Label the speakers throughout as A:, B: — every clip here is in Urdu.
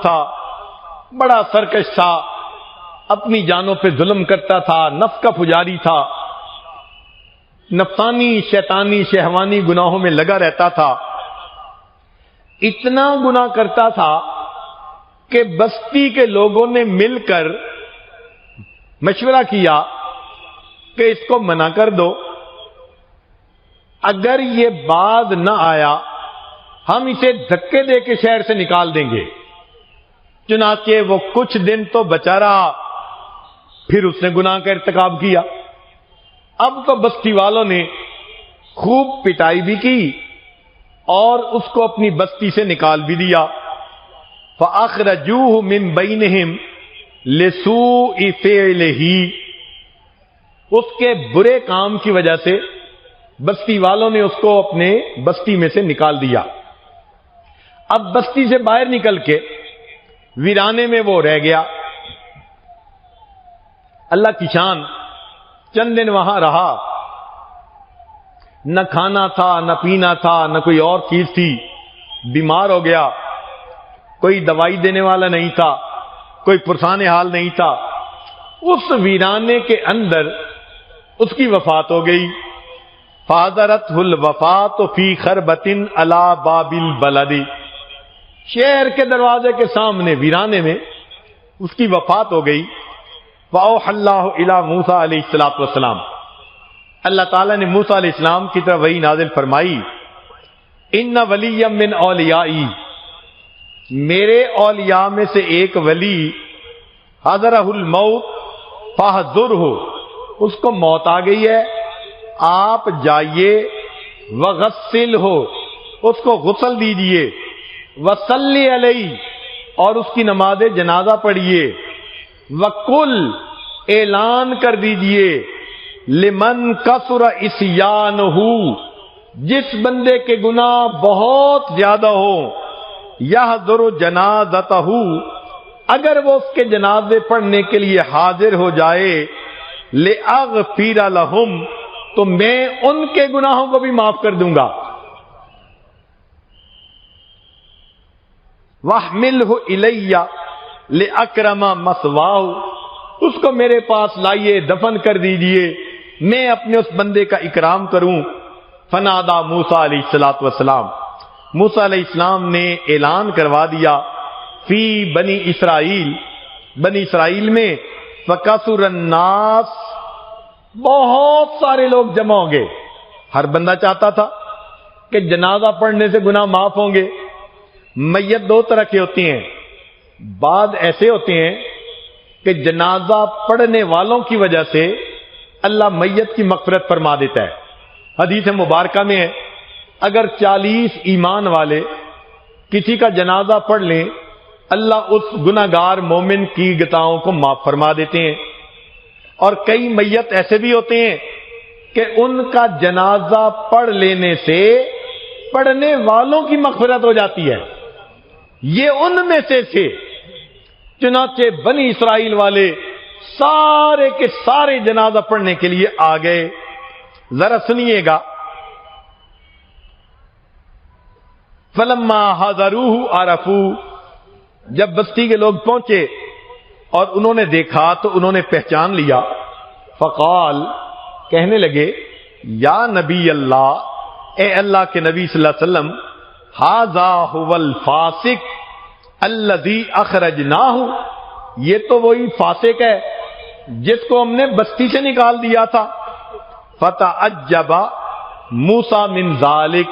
A: تھا، بڑا سرکش تھا، اپنی جانوں پہ ظلم کرتا تھا، نفس کا پجاری تھا، نفسانی شیطانی شہوانی گناہوں میں لگا رہتا تھا۔ اتنا گناہ کرتا تھا کہ بستی کے لوگوں نے مل کر مشورہ کیا کہ اس کو منع کر دو، اگر یہ باز نہ آیا ہم اسے دھکے دے کے شہر سے نکال دیں گے۔ چنانچہ وہ کچھ دن تو بچا رہا، پھر اس نے گناہ کا ارتکاب کیا۔ اب تو بستی والوں نے خوب پٹائی بھی کی اور اس کو اپنی بستی سے نکال بھی دیا۔ فَأَخْرَجُوهُ مِن بَيْنِهِمْ لِسُوءِ فِعْلِهِ، اس کے برے کام کی وجہ سے بستی والوں نے اس کو اپنے بستی میں سے نکال دیا۔ اب بستی سے باہر نکل کے ویرانے میں وہ رہ گیا۔ اللہ کی شان، چند دن وہاں رہا، نہ کھانا تھا نہ پینا تھا نہ کوئی اور چیز تھی، بیمار ہو گیا، کوئی دوائی دینے والا نہیں تھا، کوئی پرسان حال نہیں تھا۔ اس ویرانے کے اندر اس کی وفات ہو گئی۔ فَحَضَرَتْهُ الْوَفَاةُ فِي خَرْبَةٍ عَلَى بَابِ الْبَلَدِ، شہر کے دروازے کے سامنے ویرانے میں اس کی وفات ہو گئی۔ فَأَوْحَى اللَّهُ إِلَى مُوسَىٰ علیہ الصلوۃ والسلام، اللہ تعالیٰ نے موسیٰ علیہ السلام کی طرف وحی نازل فرمائی، إِنَّ وَلِيًّا مِّنْ أَوْلِيَائِي، میرے اولیاء میں سے ایک ولی، حَضَرَهُ الْمَوْتُ فَاحْضُرْهُ، اس کو موت آ گئی ہے، آپ جائیے، وَغَسِّلْهُ، اس کو غسل دیجئے، وَصَلِّ عَلَيْهِ، اور اس کی نماز جنازہ پڑھیے، وَقُلْ، اعلان کر دیجئے، لِمَنْ كَثُرَ عِصْيَانُهُ، جس بندے کے گناہ بہت زیادہ ہو، يَحْضُرُ جَنَازَتَهُ، اگر وہ اس کے جنازے پڑھنے کے لیے حاضر ہو جائے، لِأَغْفِرَ لَهُمْ، تو میں ان کے گناہوں کو بھی معاف کر دوں گا۔ وَاحْمِلْهُ إِلَيَّ لِأَكْرَمَ مَثْوَاهُ، اس کو میرے پاس لائیے، دفن کر دیجئے، میں اپنے اس بندے کا اکرام کروں۔ فنادى موسیٰ علیہ الصلوۃ والسلام، موسیٰ علیہ السلام نے اعلان کروا دیا، فی بنی اسرائیل، بنی اسرائیل میں، فَكَثُرَ النَّاسُ، بہت سارے لوگ جمع ہوں گے۔ ہر بندہ چاہتا تھا کہ جنازہ پڑھنے سے گناہ معاف ہوں گے۔ میت دو طرح کے ہوتی ہیں، بعض ایسے ہوتے ہیں کہ جنازہ پڑھنے والوں کی وجہ سے اللہ میت کی مغفرت فرما دیتا ہے۔ حدیث مبارکہ میں ہے، اگر 40 ایمان والے کسی کا جنازہ پڑھ لیں، اللہ اس گناہگار مومن کی خطاؤں کو معاف فرما دیتے ہیں۔ اور کئی میت ایسے بھی ہوتے ہیں کہ ان کا جنازہ پڑھ لینے سے پڑھنے والوں کی مغفرت ہو جاتی ہے، یہ ان میں سے تھے۔ چنانچہ بنی اسرائیل والے سارے کے سارے جنازہ پڑھنے کے لیے آ گئے۔ ذرا سنیے گا، فَلَمَّا حَضَرُوهُ عَرَفُوا، جب بستی کے لوگ پہنچے اور انہوں نے دیکھا تو انہوں نے پہچان لیا۔ فقال، کہنے لگے، یا نبی اللہ، اے اللہ کے نبی صلی اللہ علیہ وسلم، ھذا ھو الفاسق الذی اخرجناہ، یہ تو وہی فاسق ہے جس کو ہم نے بستی سے نکال دیا تھا۔ فتعجب موسیٰ من ذالک،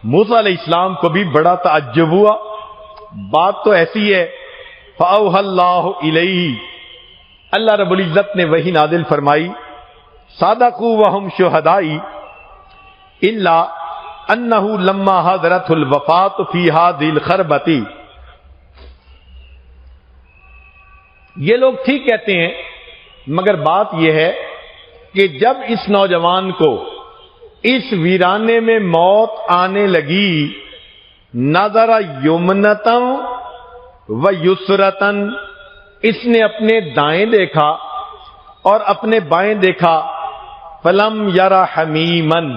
A: موسیٰ علیہ السلام کو بھی بڑا تعجب ہوا، بات تو ایسی ہے۔ فَأَوْحَى اللَّهُ إِلَيْهِ، اللہ رب العزت نے وحی نازل فرمائی، صَدَقُوا وَهُمْ شُهَدَاءِ إِلَّا أَنَّهُ لَمَّا حَضَرَتْهُ الْوَفَاةُ فِي هَذِهِ الْخَرْبَةِ، یہ لوگ ٹھیک کہتے ہیں، مگر بات یہ ہے کہ جب اس نوجوان کو اس ویرانے میں موت آنے لگی، نظر یمنتن و یسرتن، اس نے اپنے دائیں دیکھا اور اپنے بائیں دیکھا، فلم یرا حمیمن،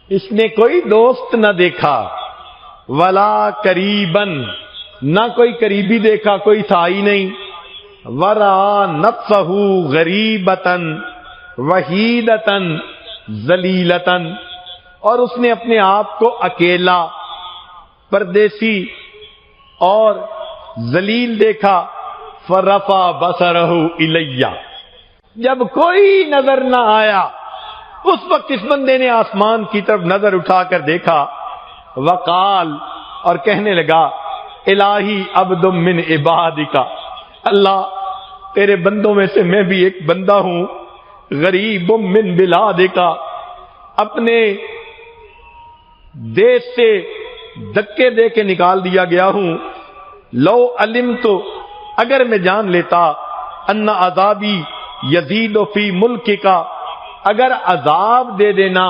A: اس نے کوئی دوست نہ دیکھا، ولا قریبن، نہ کوئی قریبی دیکھا، کوئی تھا ہی نہیں. ورا نفسہ غریبتن وحیدتن ذلیلتن، اور اس نے اپنے آپ کو اکیلا، پردیسی اور ذلیل دیکھا. فرفع بصرہ الیہ، جب کوئی نظر نہ آیا اس وقت اس بندے نے آسمان کی طرف نظر اٹھا کر دیکھا. وقال، اور کہنے لگا، الہی عبد من عبادک، اللہ تیرے بندوں میں سے میں بھی ایک بندہ ہوں. غریب من بلادک، اپنے دیش سے دھکے دے کے نکال دیا گیا ہوں. لو علمت، اگر میں جان لیتا، ان عذابی یزید فی ملک کا، اگر عذاب دے دینا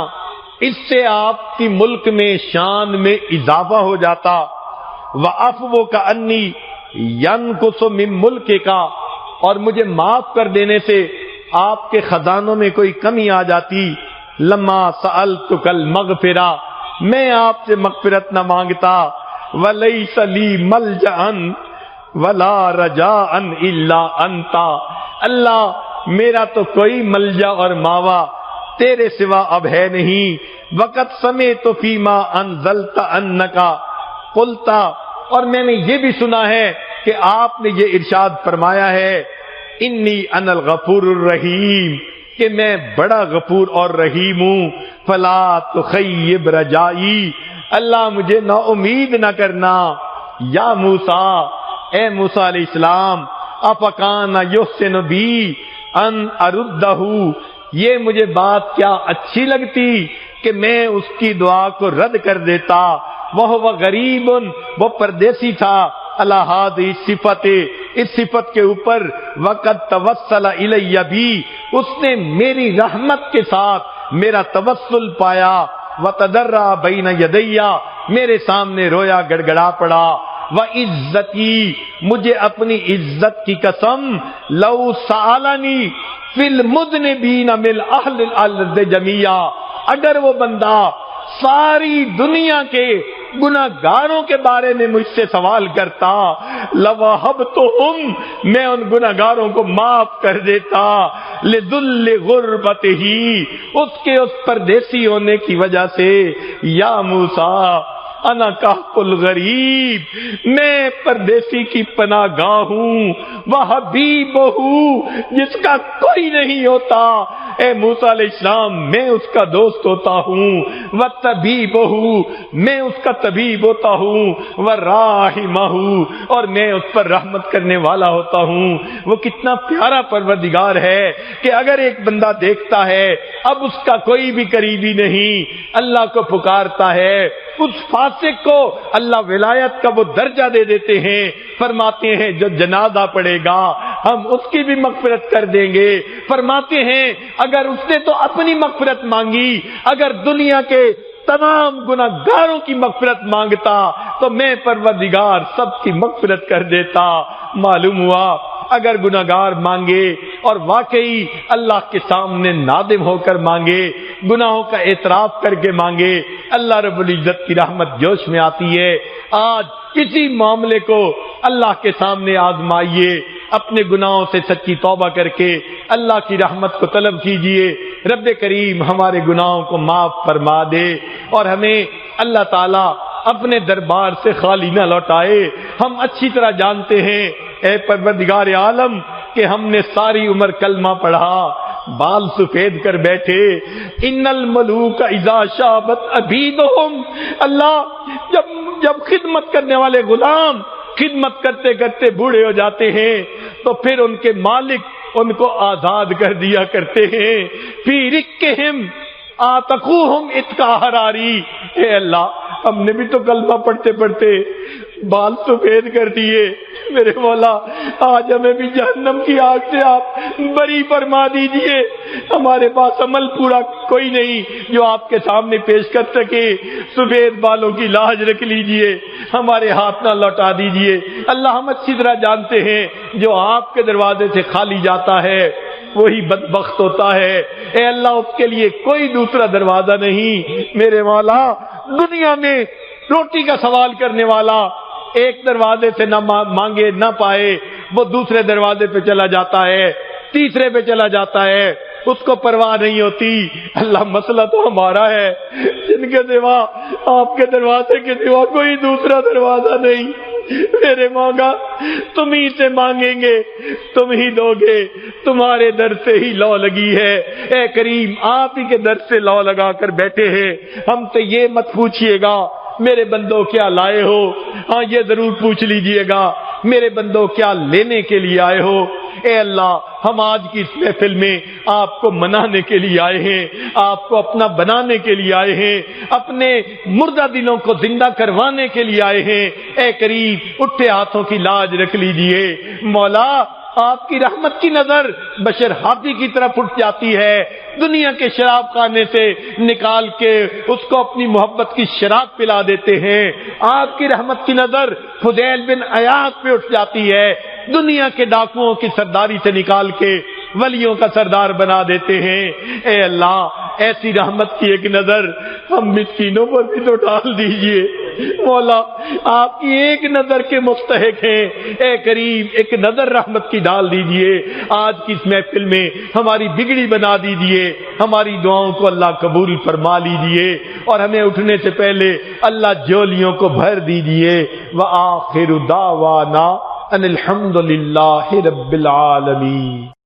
A: اس سے آپ کی ملک میں شان میں اضافہ ہو جاتا. وعفو کا انی ینقص من ملک کا، اور مجھے معاف کر دینے سے آپ کے خزانوں میں کوئی کمی آ جاتی. لما سألتک المغفرہ، میں آپ سے مغفرت نہ مانگتا. ولیس لی ملجأ ولا رجاء الا انت، اللہ میرا تو کوئی ملجا اور ماوا تیرے سوا اب ہے نہیں. وقت سمعت فیما انزلت انک قلت، اور میں نے یہ بھی سنا ہے کہ آپ نے یہ ارشاد فرمایا ہے، انی انا الغفور الرحیم، کہ میں بڑا غفور اور رحیم ہوں. فلا تخیب رجائی، اللہ مجھے نا امید نہ کرنا. یا موسیٰ، اے موسیٰ علیہ السلام، افکان یحسن بی ان اردہ، یہ مجھے بات کیا اچھی لگتی کہ میں اس کی دعا کو رد کر دیتا. وہ غریب، وہ پردیسی تھا. اللہ ہذی صفت، اس صفت کے اوپر. وقت توسل الی بھی، اس نے میری رحمت کے ساتھ میرا توسل پایا. وتضرع بین یدی، میرے سامنے رویا گڑ گڑا پڑا. وعزتی، مجھے اپنی عزت کی قسم، لو سالنی فی المذنبین من اہل الارض جمیعا، اگر وہ بندہ ساری دنیا کے گناہگاروں کے بارے میں مجھ سے سوال کرتا، لوہبتہم، میں ان گناہگاروں کو معاف کر دیتا. لذل غربتہ، اس کے اس پردیسی ہونے کی وجہ سے. یا موسیٰ انا کہف الغریب، میں پردیسی کی پناہ گاہ ہوں. وحبیبہ، جس کا کوئی نہیں ہوتا. اے موسیٰ علیہ السلام، میں اس کا دوست ہوتا ہوں. وطبیبہ، میں اس کا طبیب ہوتا ہوں. وراحمہ، اور میں اس پر رحمت کرنے والا ہوتا ہوں. وہ کتنا پیارا پروردگار ہے کہ اگر ایک بندہ دیکھتا ہے اب اس کا کوئی بھی قریبی نہیں، اللہ کو پکارتا ہے، اس فاسق کو اللہ ولایت کا وہ درجہ دے دیتے ہیں. فرماتے ہیں جو جنازہ پڑے گا ہم اس کی بھی مغفرت کر دیں گے. فرماتے ہیں اگر اس نے تو اپنی مغفرت مانگی، اگر دنیا کے تمام گناہگاروں کی مغفرت مانگتا تو میں پروردگار سب کی مغفرت کر دیتا. معلوم ہوا اگر گناہگار مانگے اور واقعی اللہ کے سامنے نادم ہو کر مانگے، گناہوں کا اعتراف کر کے مانگے، اللہ رب العزت کی رحمت جوش میں آتی ہے. آج کسی معاملے کو اللہ کے سامنے آزمائیے، اپنے گناہوں سے سچی توبہ کر کے اللہ کی رحمت کو طلب کیجئے. رب کریم ہمارے گناہوں کو معاف فرما دے اور ہمیں اللہ تعالی اپنے دربار سے خالی نہ لوٹائے. ہم اچھی طرح جانتے ہیں اے پروردگار عالم کہ ہم نے ساری عمر کلمہ پڑھا، بال سفید کر بیٹھے. ان الملوک اذا شابت عبیدہم، اللہ جب خدمت کرنے والے غلام خدمت کرتے کرتے بوڑھے ہو جاتے ہیں تو پھر ان کے مالک ان کو آزاد کر دیا کرتے ہیں. فی رقہم آتقوہم اتقا حراری. اے اللہ ہم نے بھی تو کلمہ پڑھتے پڑھتے بال سفید کر دیے، میرے مولا آج ہمیں بھی جہنم کی آگ سے آپ بری فرما دیجئے. ہمارے پاس عمل پورا کوئی نہیں جو آپ کے سامنے پیش کر سکے. سفید بالوں کی لاج رکھ لیجئے، ہمارے ہاتھ نہ لوٹا دیجئے. اللہ ہم اچھی طرح جانتے ہیں جو آپ کے دروازے سے خالی جاتا ہے وہی بدبخت ہوتا ہے. اے اللہ اس کے لیے کوئی دوسرا دروازہ نہیں. میرے مولا دنیا میں روٹی کا سوال کرنے والا ایک دروازے سے نہ مانگے نہ پائے، وہ دوسرے دروازے پہ چلا جاتا ہے، تیسرے پہ چلا جاتا ہے، اس کو پرواہ نہیں ہوتی۔ اللہ مسئلہ تو ہمارا ہے، جن کے سوا آپ کے دروازے کے سوا کوئی دوسرا دروازہ نہیں۔ میرے مانگا تم ہی سے مانگیں گے، تم ہی دو گے، تمہارے در سے ہی لو لگی ہے۔ اے کریم آپ ہی کے در سے لو لگا کر بیٹھے ہیں، ہم سے یہ مت پوچھئے گا میرے بندوں کیا لائے ہو، ہاں یہ ضرور پوچھ لیجئے گا میرے بندوں کیا لینے کے لیے آئے ہو۔ اے اللہ ہم آج کی اس محفل میں آپ کو منانے کے لیے آئے ہیں، آپ کو اپنا بنانے کے لیے آئے ہیں، اپنے مردہ دلوں کو زندہ کروانے کے لیے آئے ہیں۔ اے کریم اٹھے ہاتھوں کی لاج رکھ لیجئے۔ مولا آپ کی رحمت کی نظر بشر ہاتھی کی طرف اٹھ جاتی ہے، دنیا کے شراب خانے سے نکال کے اس کو اپنی محبت کی شراب پلا دیتے ہیں۔ آپ کی رحمت کی نظر فضیل بن عیاض پہ اٹھ جاتی ہے، دنیا کے ڈاکوؤں کی سرداری سے نکال کے ولیوں کا سردار بنا دیتے ہیں۔ اے اللہ ایسی رحمت کی ایک نظر ہم مسکینوں پر بھی تو ڈال دیجئے۔ مولا آپ کی ایک نظر کے مستحق ہیں، اے کریم ایک نظر رحمت کی ڈال دیجئے۔ آج کی اس محفل میں ہماری بگڑی بنا دیجئے، ہماری دعاؤں کو اللہ قبول فرما لیجئے، اور ہمیں اٹھنے سے پہلے اللہ جولیوں کو بھر دیجئے۔ وآخر دعوانا ان الحمد للہ رب العالمین۔